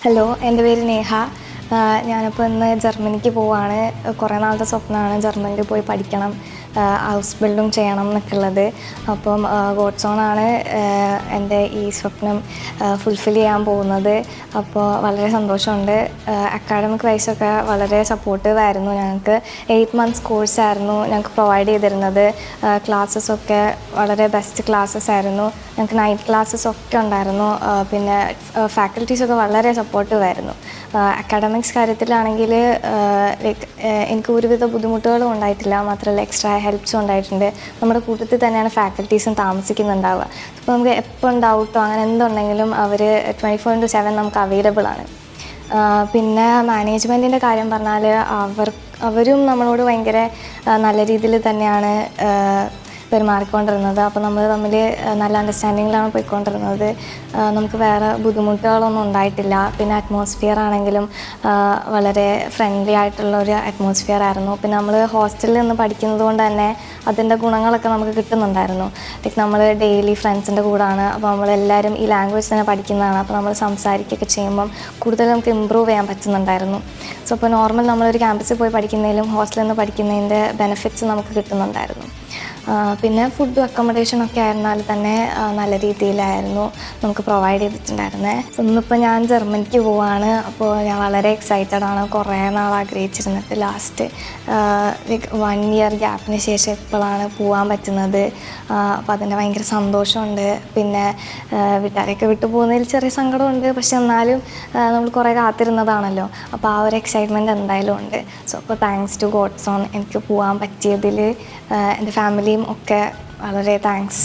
Hello, എൻ്റെ പേര് നേഹ. ഞാനിപ്പോൾ ഇന്ന് ജർമ്മനിക്ക് പോവാണ്. കുറേ നാളത്തെ സ്വപ്നമാണ് ജർമ്മനിയിൽ പോയി പഠിക്കണം, ഹൗസ് ബിൽഡും ചെയ്യണം എന്നൊക്കെ ഉള്ളത്. അപ്പം ഗോഡ്സോണാണ് എൻ്റെ ഈ സ്വപ്നം ഫുൾഫിൽ ചെയ്യാൻ പോകുന്നത്. അപ്പോൾ വളരെ സന്തോഷമുണ്ട്. അക്കാഡമിക് വൈസൊക്കെ വളരെ സപ്പോർട്ടീവ് ആയിരുന്നു. ഞങ്ങൾക്ക് 8 months കോഴ്സായിരുന്നു ഞങ്ങൾക്ക് പ്രൊവൈഡ് ചെയ്തിരുന്നത്. ക്ലാസ്സസൊക്കെ വളരെ ബെസ്റ്റ് ക്ലാസ്സസ് ആയിരുന്നു. ഞങ്ങൾക്ക് നൈറ്റ് ക്ലാസ്സസ് ഒക്കെ ഉണ്ടായിരുന്നു. പിന്നെ ഫാക്കൽറ്റീസൊക്കെ വളരെ സപ്പോർട്ടീവ് ആയിരുന്നു. അക്കാഡമിക്സ് കാര്യത്തിലാണെങ്കിൽ എനിക്ക് ഒരുവിധ ബുദ്ധിമുട്ടുകളും ഉണ്ടായിട്ടില്ല. മാത്രമല്ല എക്സ്ട്രാ ഹെൽപ്സും ഉണ്ടായിട്ടുണ്ട്. നമ്മുടെ കൂട്ടത്തിൽ തന്നെയാണ് ഫാക്കൽറ്റീസും താമസിക്കുന്നുണ്ടാവുക. അപ്പോൾ നമുക്ക് എപ്പോൾ ഡൗട്ടോ അങ്ങനെ എന്തുണ്ടെങ്കിലും അവർ 24/7 നമുക്ക് അവൈലബിൾ ആണ്. പിന്നെ മാനേജ്മെൻറ്റിൻ്റെ കാര്യം പറഞ്ഞാൽ അവരും നമ്മളോട് ഭയങ്കര നല്ല രീതിയിൽ തന്നെയാണ് പെരുമാറിക്കൊണ്ടിരുന്നത്. അപ്പോൾ നമ്മൾ തമ്മിൽ നല്ല അണ്ടർസ്റ്റാൻഡിങ്ങിലാണ് പോയിക്കൊണ്ടിരുന്നത്. നമുക്ക് വേറെ ബുദ്ധിമുട്ടുകളൊന്നും ഉണ്ടായിട്ടില്ല. പിന്നെ അറ്റ്മോസ്ഫിയർ ആണെങ്കിലും വളരെ ഫ്രണ്ട്ലി ആയിട്ടുള്ള ഒരു അറ്റ്മോസ്ഫിയർ ആയിരുന്നു. പിന്നെ നമ്മൾ ഹോസ്റ്റലിൽ നിന്ന് പഠിക്കുന്നത് കൊണ്ട് തന്നെ അതിൻ്റെ ഗുണങ്ങളൊക്കെ നമുക്ക് കിട്ടുന്നുണ്ടായിരുന്നു. ലൈക്ക് നമ്മൾ ഡെയിലി ഫ്രണ്ട്സിൻ്റെ കൂടാണ്. അപ്പോൾ നമ്മളെല്ലാവരും ഈ ലാംഗ്വേജ് തന്നെ പഠിക്കുന്നതാണ്. അപ്പോൾ നമ്മൾ സംസാരിക്കുകയൊക്കെ ചെയ്യുമ്പം കൂടുതൽ നമുക്ക് ഇമ്പ്രൂവ് ചെയ്യാൻ പറ്റുന്നുണ്ടായിരുന്നു. സോ അപ്പോൾ നോർമൽ നമ്മളൊരു ക്യാമ്പസിൽ പോയി പഠിക്കുന്നതിലും ഹോസ്റ്റലിൽ നിന്ന് പഠിക്കുന്നതിൻ്റെ ബെനിഫിറ്റ്സ് നമുക്ക് കിട്ടുന്നുണ്ടായിരുന്നു. പിന്നെ ഫുഡും അക്കോമഡേഷനൊക്കെ ആയിരുന്നാൽ തന്നെ നല്ല രീതിയിലായിരുന്നു നമുക്ക് പ്രൊവൈഡ് ചെയ്തിട്ടുണ്ടായിരുന്നത്. ഇന്നിപ്പോൾ ഞാൻ ജർമ്മനിക്ക് പോവാണ്. അപ്പോൾ ഞാൻ വളരെ എക്സൈറ്റഡ് ആണ്. കുറേ നാൾ ആഗ്രഹിച്ചിരുന്നിട്ട് ലാസ്റ്റ് 1 year ഗ്യാപ്പിന് ശേഷം ഇപ്പോഴാണ് പോകാൻ പറ്റുന്നത്. അപ്പോൾ അതിൻ്റെ ഭയങ്കര സന്തോഷമുണ്ട്. പിന്നെ വീട്ടുകാരെയൊക്കെ വിട്ടു പോകുന്നതിൽ ചെറിയ സങ്കടമുണ്ട്. പക്ഷെ എന്നാലും നമ്മൾ കുറേ കാത്തിരുന്നതാണല്ലോ. അപ്പോൾ ആ ഒരു എക്സൈറ്റ്മെൻറ്റ് എന്തായാലും ഉണ്ട്. സോ അപ്പോൾ താങ്ക്സ് ടു ഗോഡ്സോൺ എനിക്ക് പോകാൻ പറ്റിയതിൽ എൻ്റെ ഫാമിലിയും ഒക്കെ വളരെ താങ്ക്സ്.